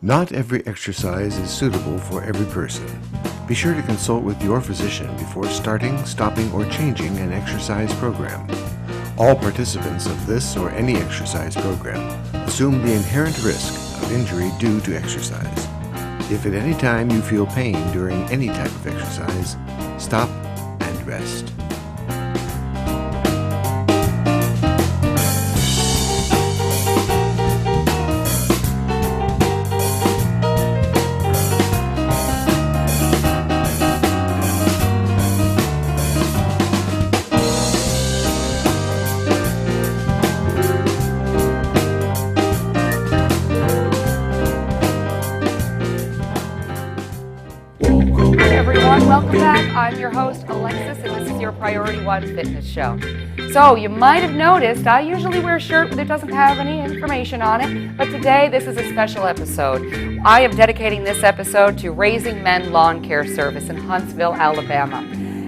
Not every exercise is suitable for every person. Be sure to consult with your physician before starting, stopping, or changing an exercise program. All participants of this or any exercise program assume the inherent risk of injury due to exercise. If at any time you feel pain during any type of exercise, stop and rest. Welcome back. I'm your host, Alexis, and this is your Priority One Fitness Show. So you might have noticed I usually wear a shirt that doesn't have any information on it, but today this is a special episode. I am dedicating this episode to Raising Men Lawn Care Service in Huntsville, Alabama.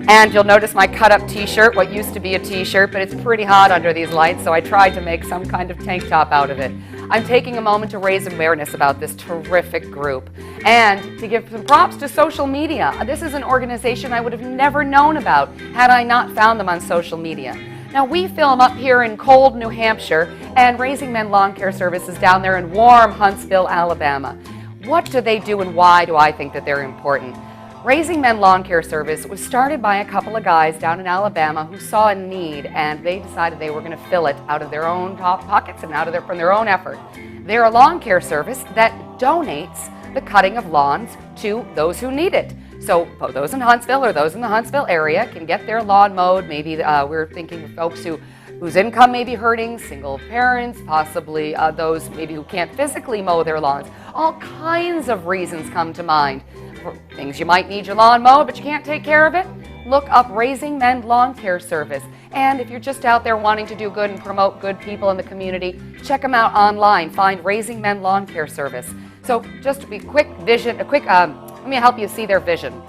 And you'll notice my cut-up t-shirt, what used to be a t-shirt, but it's pretty hot under these lights, so I tried to make some kind of tank top out of it. I'm taking a moment to raise awareness about this terrific group and to give some props to social media. This is an organization I would have never known about had I not found them on social media. Now, we film up here in cold New Hampshire, and Raising Men Lawn Care Service is down there in warm Huntsville, Alabama. What do they do and why do I think that they're important? Raising Men Lawn Care Service was started by a couple of guys down in Alabama who saw a need, and they decided they were going to fill it out of their own top pockets and from their own effort. They're a lawn care service that donates the cutting of lawns to those who need it. So those in Huntsville or those in the Huntsville area can get their lawn mowed. Maybe we're thinking of folks whose income may be hurting, single parents, possibly those maybe who can't physically mow their lawns. All kinds of reasons come to mind. For things you might need your lawn mowed, but you can't take care of it. Look up Raising Men Lawn Care Service. And if you're just out there wanting to do good and promote good people in the community, check them out online. Find Raising Men Lawn Care Service. So just a quick vision, let me help you see their vision.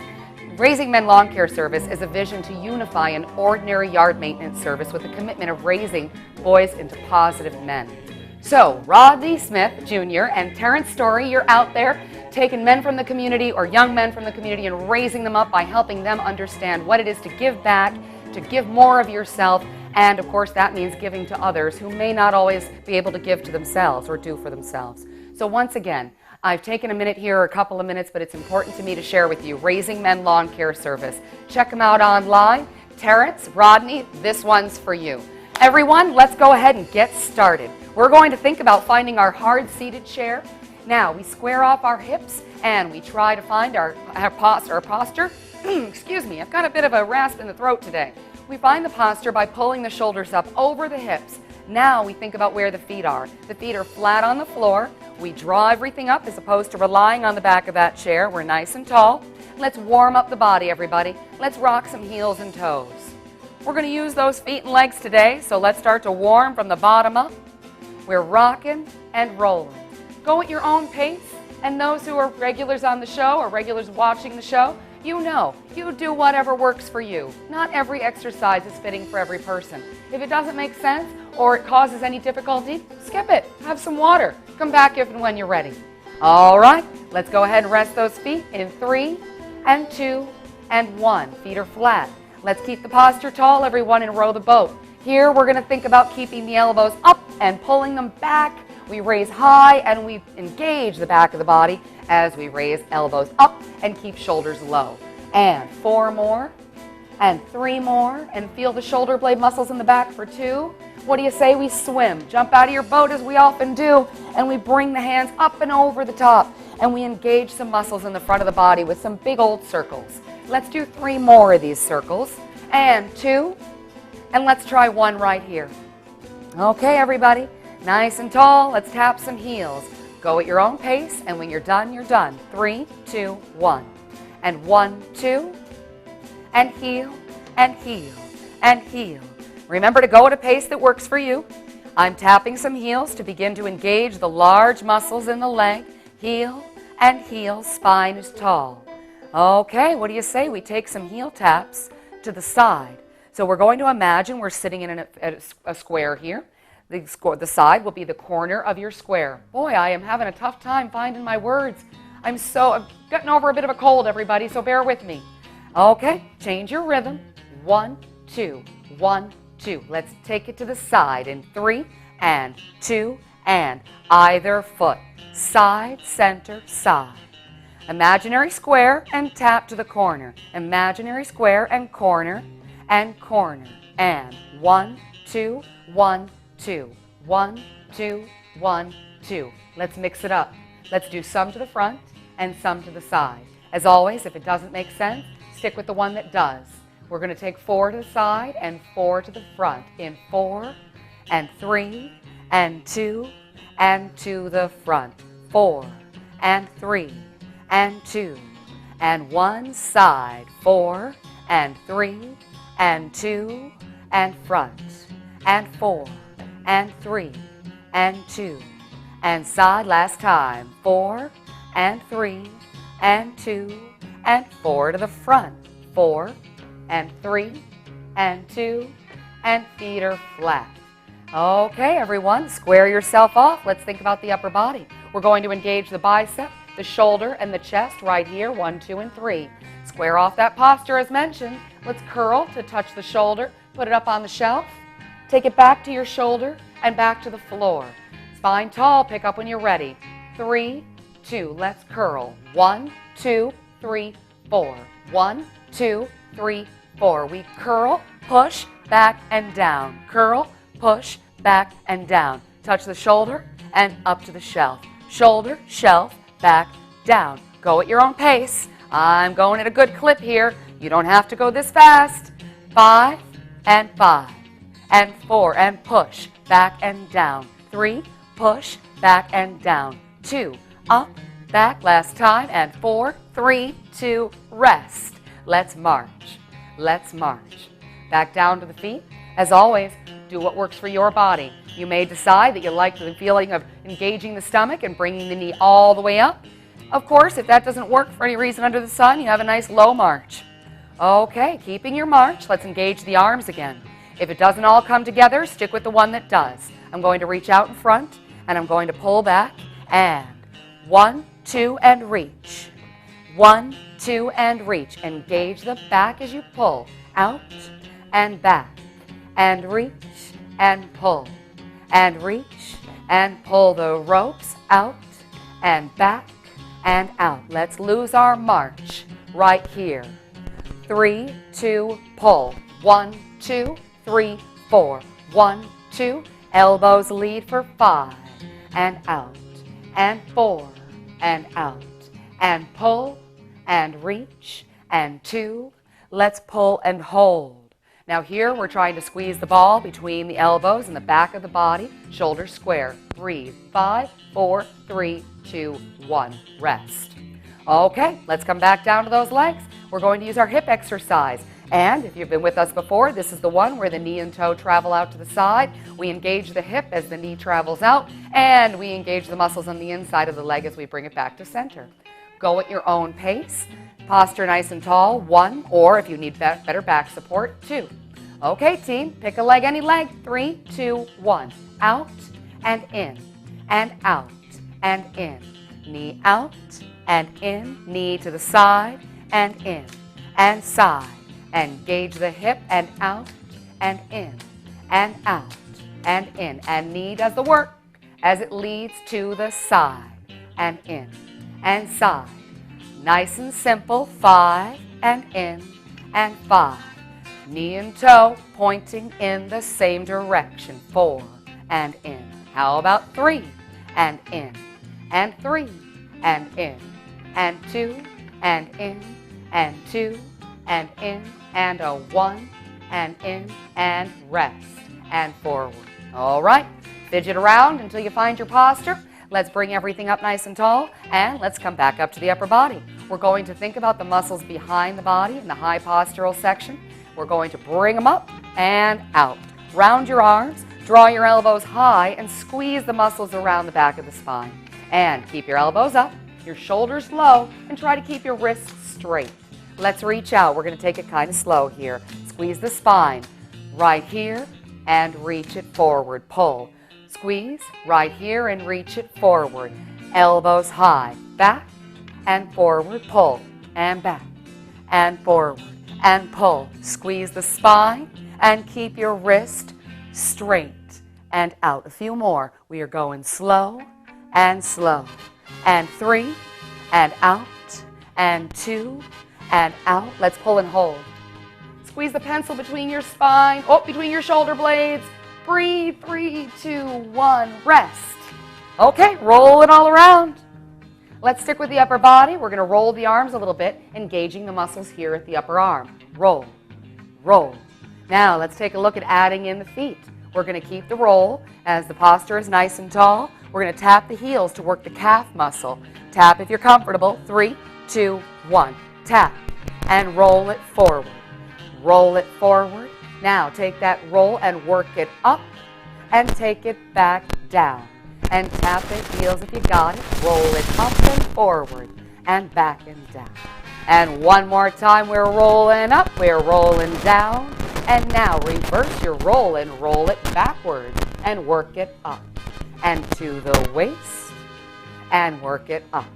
Raising Men Lawn Care Service is a vision to unify an ordinary yard maintenance service with the commitment of raising boys into positive men. So Rodney Smith Jr. and Terrence Story, you're out there taking men from the community or young men from the community and raising them up by helping them understand what it is to give back, to give more of yourself, and of course that means giving to others who may not always be able to give to themselves or do for themselves. So once again, I've taken a minute here, or a couple of minutes, but it's important to me to share with you Raising Men Lawn Care Service. Check them out online. Terrence, Rodney, this one's for you. Everyone, let's go ahead and get started. We're going to think about finding our hard-seated chair. Now, we square off our hips and we try to find our posture. Excuse me, I've got a bit of a rasp in the throat today. We find the posture by pulling the shoulders up over the hips. Now we think about where the feet are. The feet are flat on the floor. We draw everything up as opposed to relying on the back of that chair. We're nice and tall. Let's warm up the body, everybody. Let's rock some heels and toes. We're going to use those feet and legs today, so let's start to warm from the bottom up. We're rocking and rolling. Go at your own pace, and those who are regulars on the show or regulars watching the show, you know, you do whatever works for you. Not every exercise is fitting for every person. If it doesn't make sense or it causes any difficulty, skip it. Have some water. Come back if and when you're ready. All right, let's go ahead and rest those feet in 3 and 2 and 1. Feet are flat. Let's keep the posture tall, everyone, and row the boat. Here we're going to think about keeping the elbows up and pulling them back. We raise high and we engage the back of the body as we raise elbows up and keep shoulders low. And 4 more, and 3 more, and feel the shoulder blade muscles in the back for 2. What do you say we swim? Jump out of your boat as we often do, and we bring the hands up and over the top, and we engage some muscles in the front of the body with some big old circles. Let's do 3 more of these circles, and 2, and let's try 1 right here. Okay, everybody. Nice and tall, let's tap some heels. Go at your own pace, and when you're done, you're done. 3, 2, 1. And 1, 2, and heel, and heel, and heel. Remember to go at a pace that works for you. I'm tapping some heels to begin to engage the large muscles in the leg. Heel and heel, spine is tall. Okay, what do you say we take some heel taps to the side? So we're going to imagine we're sitting in a square here. The side will be the corner of your square. Boy, I am having a tough time finding my words. I'm getting over a bit of a cold, everybody, so bear with me. Okay, change your rhythm. 1, 2, 1, 2. Let's take it to the side in 3 and 2 and either foot. Side, center, side. Imaginary square and tap to the corner. Imaginary square and corner and corner. And 1, 2, 1, 2. 1, 2, 1, 2. Let's mix it up. Let's do some to the front and some to the side. As always, if it doesn't make sense, stick with the one that does. We're going to take 4 to the side and 4 to the front in 4 and 3 and 2 and to the front. 4 and 3 and 2 and one side. 4 and 3 and 2 and front and 4 and 3 and 2 and side. Last time. 4 and 3 and 2 and 4 to the front. 4 and 3 and 2 and feet are flat. Okay, everyone, square yourself off. Let's think about the upper body. We're going to engage the bicep, the shoulder, and the chest right here. 1, 2, and 3. Square off that posture as mentioned. Let's curl to touch the shoulder. Put it up on the shelf. Take it back to your shoulder and back to the floor. Spine tall. Pick up when you're ready. 3, 2. Let's curl. 1, 2, 3, 4. 1, 2, 3, 4. We curl, push, back, and down. Curl, push, back, and down. Touch the shoulder and up to the shelf. Shoulder, shelf, back, down. Go at your own pace. I'm going at a good clip here. You don't have to go this fast. 5 and 5 and 4 and push, back and down. 3, push, back and down. 2, up, back, last time, and 4, 3, 2, rest. Let's march. Let's march. Back down to the feet. As always, do what works for your body. You may decide that you like the feeling of engaging the stomach and bringing the knee all the way up. Of course, if that doesn't work for any reason under the sun, you have a nice low march. Okay, keeping your march, let's engage the arms again. If it doesn't all come together, stick with the one that does. I'm going to reach out in front, and I'm going to pull back, and 1, 2, and reach. 1, 2, and reach. Engage the back as you pull. Out and back. And reach and pull. And reach and pull the ropes out and back and out. Let's lose our march right here. 3, 2, pull. 1, 2, 3, 4. 1, 2, elbows lead for 5. And out. And 4. And out. And pull. And reach, and 2. Let's pull and hold. Now here we're trying to squeeze the ball between the elbows and the back of the body. Shoulders square. Breathe. 5, 4, 3, 2, 1. Rest. Okay, let's come back down to those legs. We're going to use our hip exercise. And if you've been with us before, this is the one where the knee and toe travel out to the side. We engage the hip as the knee travels out, and we engage the muscles on the inside of the leg as we bring it back to center. Go at your own pace. Posture nice and tall, 1, or if you need better back support, 2. Okay, team, pick a leg, any leg. 3, 2, 1. Out and in, and out and in. Knee out and in, knee to the side and in, and side. Engage the hip and out and in, and out and in. And knee does the work as it leads to the side and in. And side. Nice and simple. 5 and in and 5. Knee and toe pointing in the same direction. 4 and in. How about 3 and in and 3 and in and 2 and in and 2 and in and a 1 and in and rest and forward. All right, fidget around until you find your posture. Let's bring everything up nice and tall, and let's come back up to the upper body. We're going to think about the muscles behind the body in the high postural section. We're going to bring them up and out. Round your arms, draw your elbows high, and squeeze the muscles around the back of the spine. And keep your elbows up, your shoulders low, and try to keep your wrists straight. Let's reach out. We're going to take it kind of slow here. Squeeze the spine right here and reach it forward. Pull. Squeeze right here and reach it forward. Elbows high, back and forward, pull and back and forward and pull. Squeeze the spine and keep your wrist straight and out. A few more. We are going slow and slow. And 3 and out and 2 and out. Let's pull and hold. Squeeze the pencil between your spine, between your shoulder blades. Breathe, 3, 2, 1, rest. Okay, roll it all around. Let's stick with the upper body. We're going to roll the arms a little bit, engaging the muscles here at the upper arm. Roll, roll. Now let's take a look at adding in the feet. We're going to keep the roll as the posture is nice and tall. We're going to tap the heels to work the calf muscle. Tap if you're comfortable. 3, 2, 1. Tap and roll it forward. Roll it forward. Now take that roll and work it up and take it back down. And tap it, heels if you got it. Roll it up and forward and back and down. And one more time, we're rolling up, we're rolling down. And now reverse your roll and roll it backwards and work it up. And to the waist and work it up.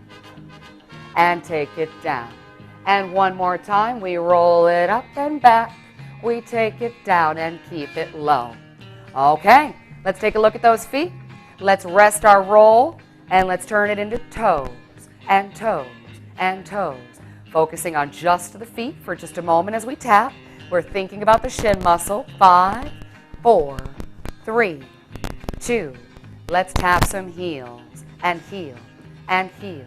And take it down. And one more time, we roll it up and back. We take it down and keep it low. Okay, let's take a look at those feet. Let's rest our roll and let's turn it into toes and toes and toes. Focusing on just the feet for just a moment as we tap. We're thinking about the shin muscle. 5, 4, 3, 2. Let's tap some heels and heel and heel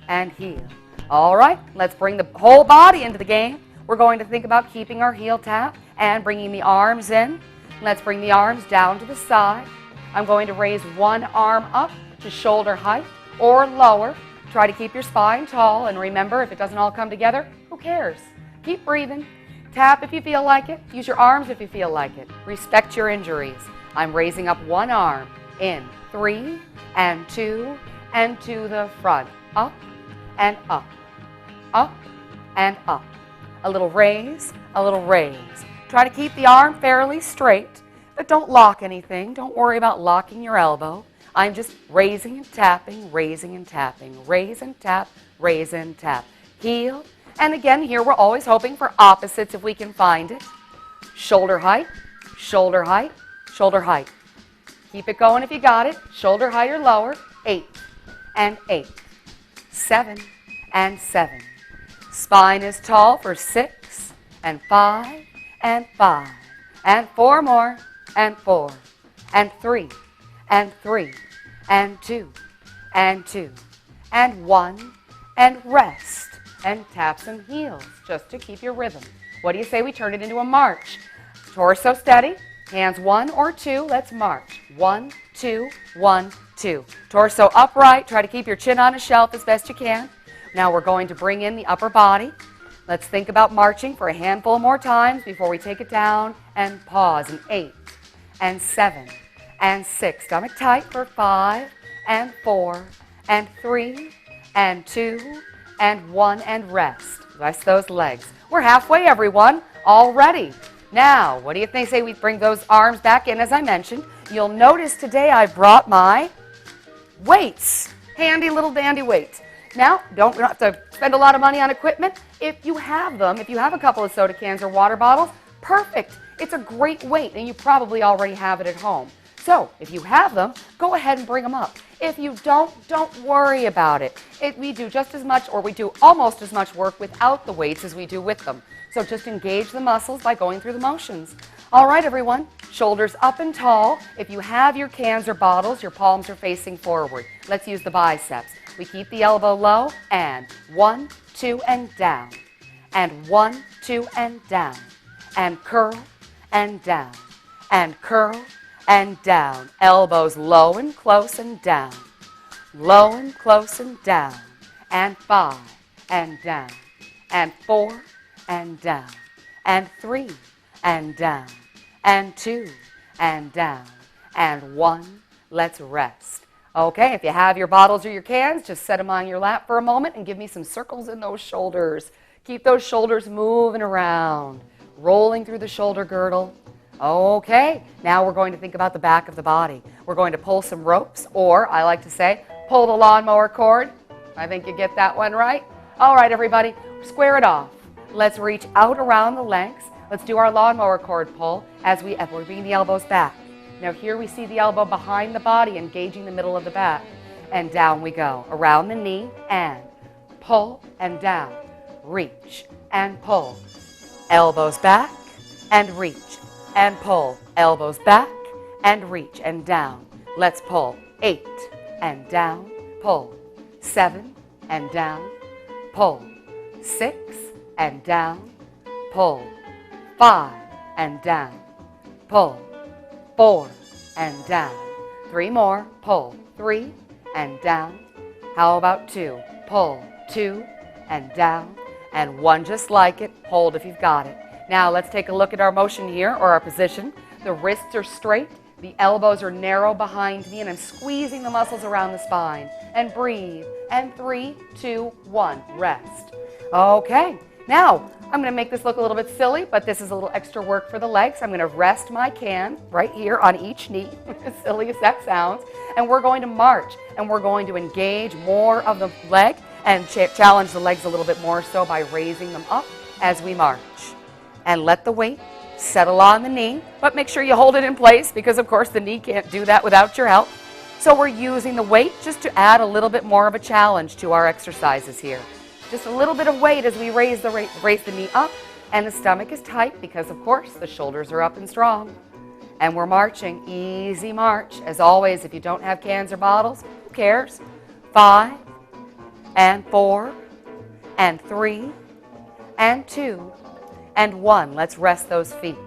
and heel. All right, let's bring the whole body into the game. We're going to think about keeping our heel tap and bringing the arms in. Let's bring the arms down to the side. I'm going to raise one arm up to shoulder height or lower. Try to keep your spine tall, and remember, if it doesn't all come together, who cares? Keep breathing. Tap if you feel like it. Use your arms if you feel like it. Respect your injuries. I'm raising up one arm in 3 and 2 and to the front. Up and up. Up and up. A little raise, a little raise. Try to keep the arm fairly straight, but don't lock anything. Don't worry about locking your elbow. I'm just raising and tapping, raising and tapping. Raise and tap, raise and tap. Heel. And again, here we're always hoping for opposites if we can find it. Shoulder height, shoulder height, shoulder height. Keep it going if you got it. Shoulder height or lower. 8 and 8. 7 and 7. Spine is tall for 6 and 5 and 5. And 4 more and 4 and 3 and 3 and 2 and 2 and 1 and rest. And tap some heels just to keep your rhythm. What do you say we turn it into a march? Torso steady, hands 1 or 2, let's march. 1, 2, 1, 2. Torso upright, try to keep your chin on a shelf as best you can. Now we're going to bring in the upper body. Let's think about marching for a handful more times before we take it down and pause. And 8 and 7 and 6. Stomach tight for 5 and 4 and 3 and 2 and 1 and rest. Rest those legs. We're halfway, everyone, already. Now, what do you think? Say we bring those arms back in, as I mentioned. You'll notice today I brought my weights. Handy little dandy weights. Now, don't have to spend a lot of money on equipment. If you have them, if you have a couple of soda cans or water bottles, perfect. It's a great weight, and you probably already have it at home. So, if you have them, go ahead and bring them up. If you don't worry about it. We do just as much, or we do almost as much work without the weights as we do with them. So just engage the muscles by going through the motions. All right, everyone, shoulders up and tall. If you have your cans or bottles, your palms are facing forward. Let's use the biceps. We keep the elbow low, and 1, 2, and down. And 1, 2, and down. And curl, and down. And curl, and down. Elbows low and close and down. Low and close and down. And 5 and down. And 4 and down. And 3 and down. And 2 and down. And 1. Let's rest. Okay, if you have your bottles or your cans, just set them on your lap for a moment and give me some circles in those shoulders. Keep those shoulders moving around. Rolling through the shoulder girdle. Okay, now we're going to think about the back of the body. We're going to pull some ropes, or I like to say, pull the lawnmower cord. I think you get that one right. All right, everybody, square it off. Let's reach out around the legs. Let's do our lawnmower cord pull as we're bringing the elbows back. Now here we see the elbow behind the body, engaging the middle of the back. And down we go, around the knee, and pull and down. Reach and pull. Elbows back and reach and pull. Elbows back and reach and down. Let's pull. 8 and down, pull. 7 and down, pull. 6 and down, pull. 5 and down, pull. 4 and down. 3 more, pull. 3 and down. How about 2? Pull. 2 and down. And 1 just like it. Hold if you've got it. Now let's take a look at our motion here, or our position. The wrists are straight. The elbows are narrow behind me, and I'm squeezing the muscles around the spine. And breathe. And 3, 2, 1. Rest. Okay. Now, I'm going to make this look a little bit silly, but this is a little extra work for the legs. I'm going to rest my can right here on each knee, as silly as that sounds. And we're going to march, and we're going to engage more of the leg and challenge the legs a little bit more so by raising them up as we march. And let the weight settle on the knee, but make sure you hold it in place because, of course, the knee can't do that without your help. So we're using the weight just to add a little bit more of a challenge to our exercises here. Just a little bit of weight as we raise the knee up, and the stomach is tight because, of course, the shoulders are up and strong. And we're marching, easy march. As always, if you don't have cans or bottles, who cares? 5 and 4 and 3 and 2 and 1. Let's rest those feet.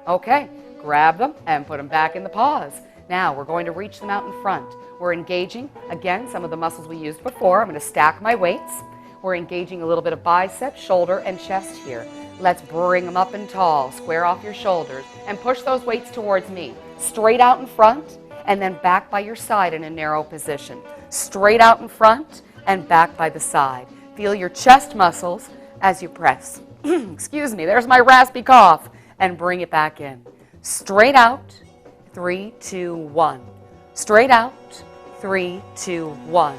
Okay, grab them and put them back in the paws. Now we're going to reach them out in front. We're engaging, again, some of the muscles we used before. I'm going to stack my weights. We're engaging a little bit of bicep, shoulder, and chest here. Let's bring them up and tall. Square off your shoulders and push those weights towards me. Straight out in front and then back by your side in a narrow position. Straight out in front and back by the side. Feel your chest muscles as you press. Excuse me, there's my raspy cough. And bring it back in. Straight out, 3, 2, 1. Straight out, 3, 2, 1.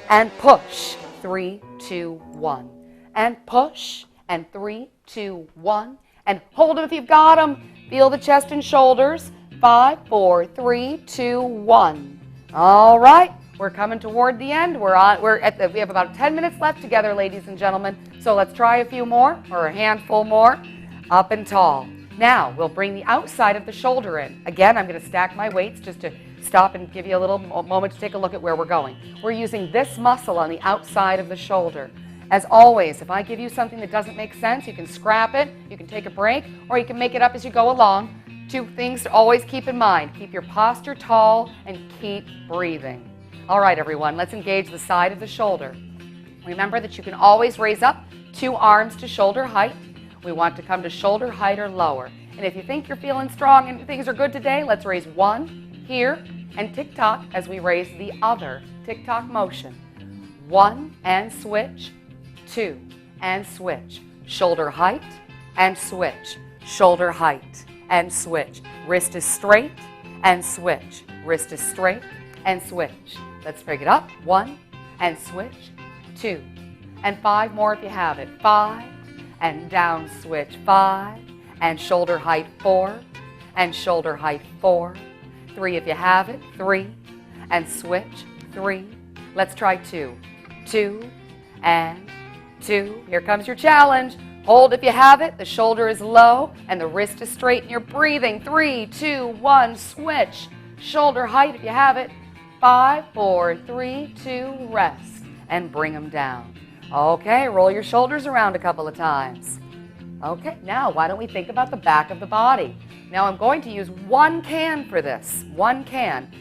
And push, 3, 2, 1. And push, and 3, 2, 1. And hold them if you've got them. Feel the chest and shoulders. 5, 4, 3, 2, 1. All right, we're coming toward the end. We have about 10 minutes left together, ladies and gentlemen. So let's try a few more, or a handful more. Up and tall. Now we'll bring the outside of the shoulder in. Again, I'm going to stack my weights just to stop and give you a little moment to take a look at where we're going. We're using this muscle on the outside of the shoulder. As always, if I give you something that doesn't make sense, you can scrap it, you can take a break, or you can make it up as you go along. 2 things to always keep in mind. Keep your posture tall and keep breathing. All right, everyone, let's engage the side of the shoulder. Remember that you can always raise up 2 arms to shoulder height. We want to come to shoulder height or lower. And if you think you're feeling strong and things are good today, let's raise 1 here and tick-tock as we raise the other. Tick-tock motion. 1 and switch. 2 and switch. Shoulder height and switch. Shoulder height and switch. Wrist is straight and switch. Wrist is straight and switch. Let's break it up. 1 and switch. 2 and 5 more if you have it. 5 and down switch. 5 and shoulder height. 4 and shoulder height. 4. 3 if you have it. 3 and switch. 3. Let's try 2. 2 and 2. Here comes your challenge. Hold if you have it. The shoulder is low and the wrist is straight and you're breathing. 3, 2, 1, switch. Shoulder height if you have it. 5, 4, 3, 2, rest. And bring them down. Okay, roll your shoulders around a couple of times. Okay, now why don't we think about the back of the body? Now I'm going to use 1 can for this. 1 can.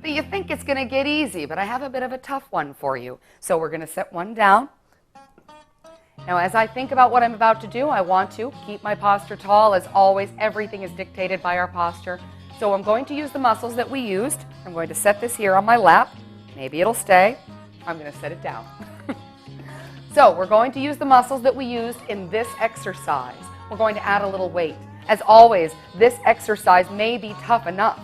You think it's going to get easy, but I have a bit of a tough one for you. So we're going to set 1 down. Now as I think about what I'm about to do, I want to keep my posture tall. As always, everything is dictated by our posture. So I'm going to use the muscles that we used. I'm going to set this here on my lap. Maybe it'll stay. I'm going to set it down. So we're going to use the muscles that we used in this exercise. We're going to add a little weight. As always, this exercise may be tough enough.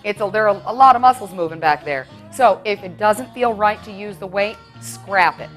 There are a lot of muscles moving back there. So if it doesn't feel right to use the weight, scrap it.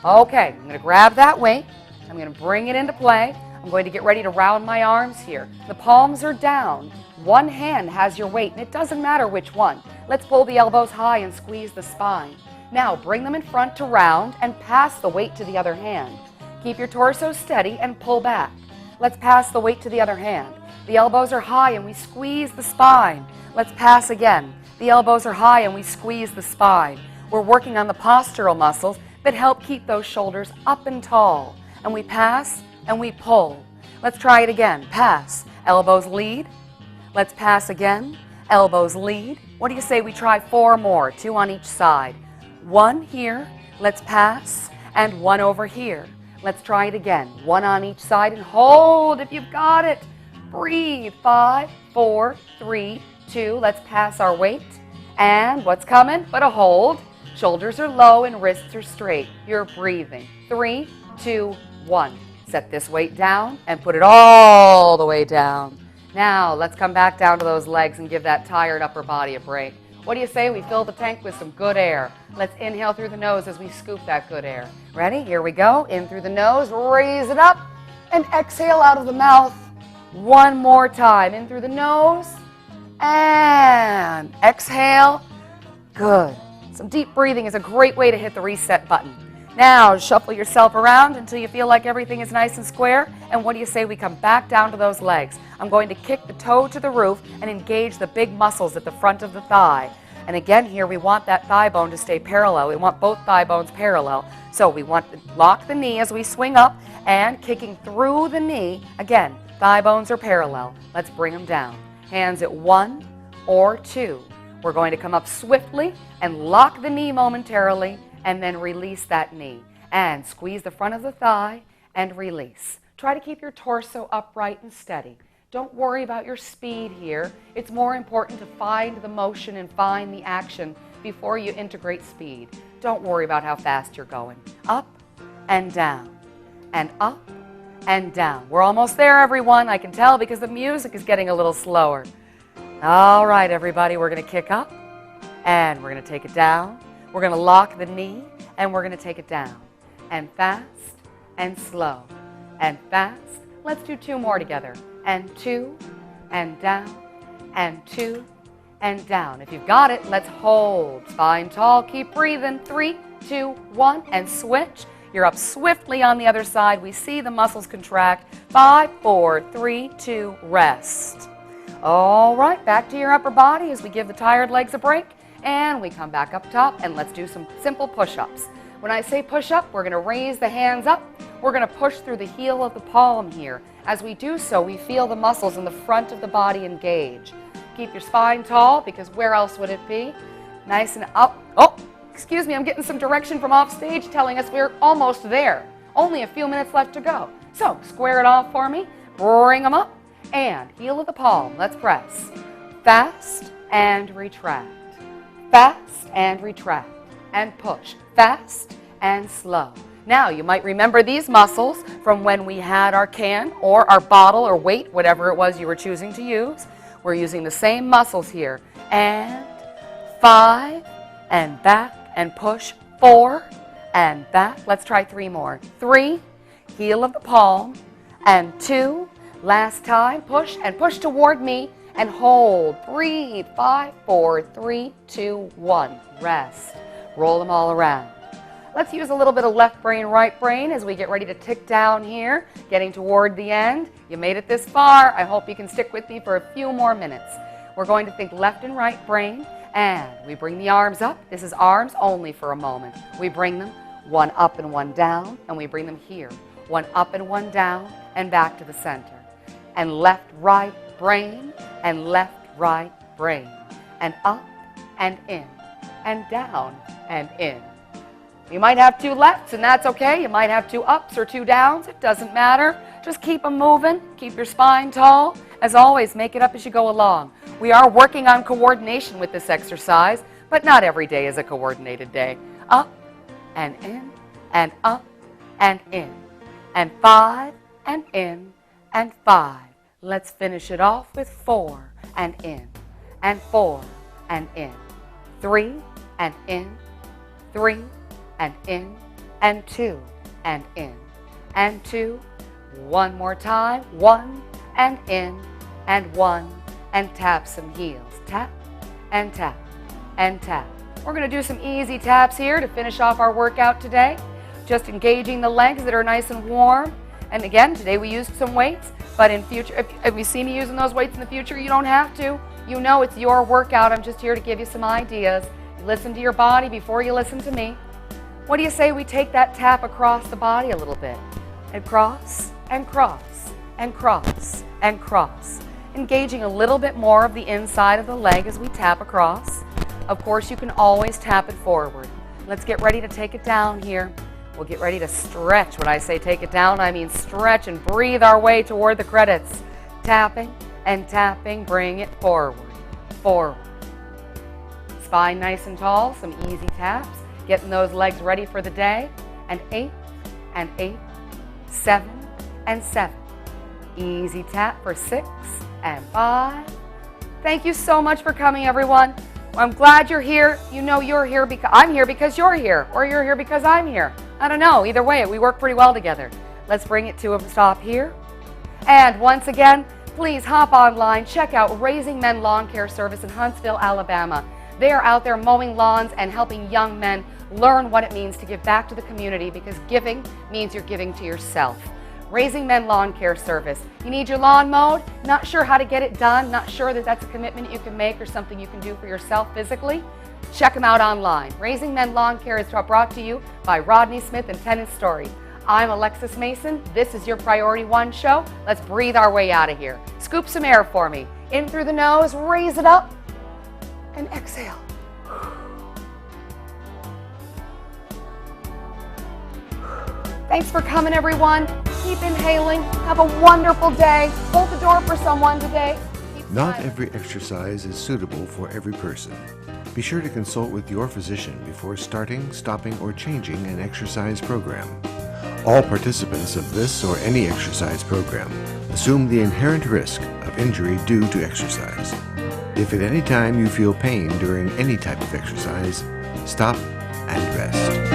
Okay, I'm going to grab that weight. I'm going to bring it into play. I'm going to get ready to round my arms here. The palms are down. One hand has your weight, and it doesn't matter which one. Let's pull the elbows high and squeeze the spine. Now bring them in front to round and pass the weight to the other hand. Keep your torso steady and pull back. Let's pass the weight to the other hand. The elbows are high and we squeeze the spine. Let's pass again. The elbows are high and we squeeze the spine. We're working on the postural muscles that help keep those shoulders up and tall. And we pass and we pull. Let's try it again. Pass. Elbows lead. Let's pass again. Elbows lead. What do you say we try 4 more, 2 on each side? 1 here. Let's pass. And 1 over here. Let's try it again. 1 on each side and hold if you've got it. Breathe. 5, 4, 3, 2. Let's pass our weight. And what's coming but a hold. Shoulders are low and wrists are straight. You're breathing. 3, 2, 1. Set this weight down and put it all the way down. Now let's come back down to those legs and give that tired upper body a break. What do you say we fill the tank with some good air? Let's inhale through the nose as we scoop that good air. Ready? Here we go. In through the nose, raise it up, and exhale out of the mouth. One more time. In through the nose, and exhale. Good. Some deep breathing is a great way to hit the reset button. Now shuffle yourself around until you feel like everything is nice and square. And what do you say we come back down to those legs? I'm going to kick the toe to the roof and engage the big muscles at the front of the thigh. And again here we want that thigh bone to stay parallel. We want both thigh bones parallel. So we want to lock the knee as we swing up and kicking through the knee. Again, thigh bones are parallel. Let's bring them down. Hands at 1 or 2. We're going to come up swiftly and lock the knee momentarily and then release that knee. And squeeze the front of the thigh and release. Try to keep your torso upright and steady. Don't worry about your speed here. It's more important to find the motion and find the action before you integrate speed. Don't worry about how fast you're going. Up and down, and up and down. We're almost there, everyone. I can tell because the music is getting a little slower. All right, everybody, we're going to kick up, and we're going to take it down. We're going to lock the knee, and we're going to take it down. And fast, and slow, and fast. Let's do 2 more together. And 2, and down, and 2, and down. If you've got it, let's hold. Spine tall, keep breathing. 3, 2, 1, and switch. You're up swiftly on the other side. We see the muscles contract. 5, 4, 3, 2, rest. All right, back to your upper body as we give the tired legs a break. And we come back up top, and let's do some simple push-ups. When I say push-up, we're going to raise the hands up. We're going to push through the heel of the palm here. As we do so, we feel the muscles in the front of the body engage. Keep your spine tall, because where else would it be? Nice and up. Oh, excuse me, I'm getting some direction from off stage telling us we're almost there. Only a few minutes left to go. So, square it off for me. Bring them up. And heel of the palm. Let's press. Fast and retract. Fast and retract. And push. Fast and slow. Now, you might remember these muscles from when we had our can or our bottle or weight, whatever it was you were choosing to use. We're using the same muscles here. And 5, and back, and push. 4, and back. Let's try 3 more. 3, heel of the palm, and 2, last time, push, and push toward me, and hold. Breathe. 5, 4, 3, 2, 1. Rest. Roll them all around. Let's use a little bit of left brain, right brain as we get ready to tick down here, getting toward the end. You made it this far. I hope you can stick with me for a few more minutes. We're going to think left and right brain, and we bring the arms up. This is arms only for a moment. We bring them 1 up and 1 down, and we bring them here. 1 up and 1 down, and back to the center. And left, right brain, and left, right brain. And up, and in, and down, and in. You might have 2 lefts, and that's okay. You might have 2 ups or 2 downs. It doesn't matter. Just keep them moving. Keep your spine tall. As always, make it up as you go along. We are working on coordination with this exercise, but not every day is a coordinated day. Up and in, and up and in, and 5 and in, and 5. Let's finish it off with 4 and in, and 4 and in, 3 and in, 3 and in, and 2 and in, and 2. One more time, 1 and in, and 1, and tap some heels. Tap and tap and tap. We're going to do some easy taps here to finish off our workout today. Just engaging the legs that are nice and warm. And again, today we used some weights, but in future, if you see me using those weights in the future, you don't have to. You know it's your workout. I'm just here to give you some ideas. You listen to your body before you listen to me. What do you say we take that tap across the body a little bit? And cross, and cross, and cross, and cross. Engaging a little bit more of the inside of the leg as we tap across. Of course, you can always tap it forward. Let's get ready to take it down here. We'll get ready to stretch. When I say take it down, I mean stretch and breathe our way toward the credits. Tapping and tapping, bring it forward, forward. Spine nice and tall, some easy taps. Getting those legs ready for the day. And 8, and 8, 7, and 7. Easy tap for 6 and 5. Thank you so much for coming, everyone. I'm glad you're here. You know you're here because I'm here because you're here, or you're here because I'm here. I don't know. Either way, we work pretty well together. Let's bring it to a stop here. And once again, please hop online. Check out Raising Men Lawn Care Service in Huntsville, Alabama. They are out there mowing lawns and helping young men learn what it means to give back to the community, because giving means you're giving to yourself. Raising Men Lawn Care Service. You need your lawn mowed? Not sure how to get it done? Not sure that that's a commitment you can make or something you can do for yourself physically? Check them out online. Raising Men Lawn Care is brought to you by Rodney Smith and Tennis Story. I'm Alexis Mason. This is your Priority One show. Let's breathe our way out of here. Scoop some air for me. In through the nose, raise it up, and exhale. Thanks for coming, everyone. Keep inhaling. Have a wonderful day. Hold the door for someone today. Not every exercise is suitable for every person. Be sure to consult with your physician before starting, stopping, or changing an exercise program. All participants of this or any exercise program assume the inherent risk of injury due to exercise. If at any time you feel pain during any type of exercise, stop and rest.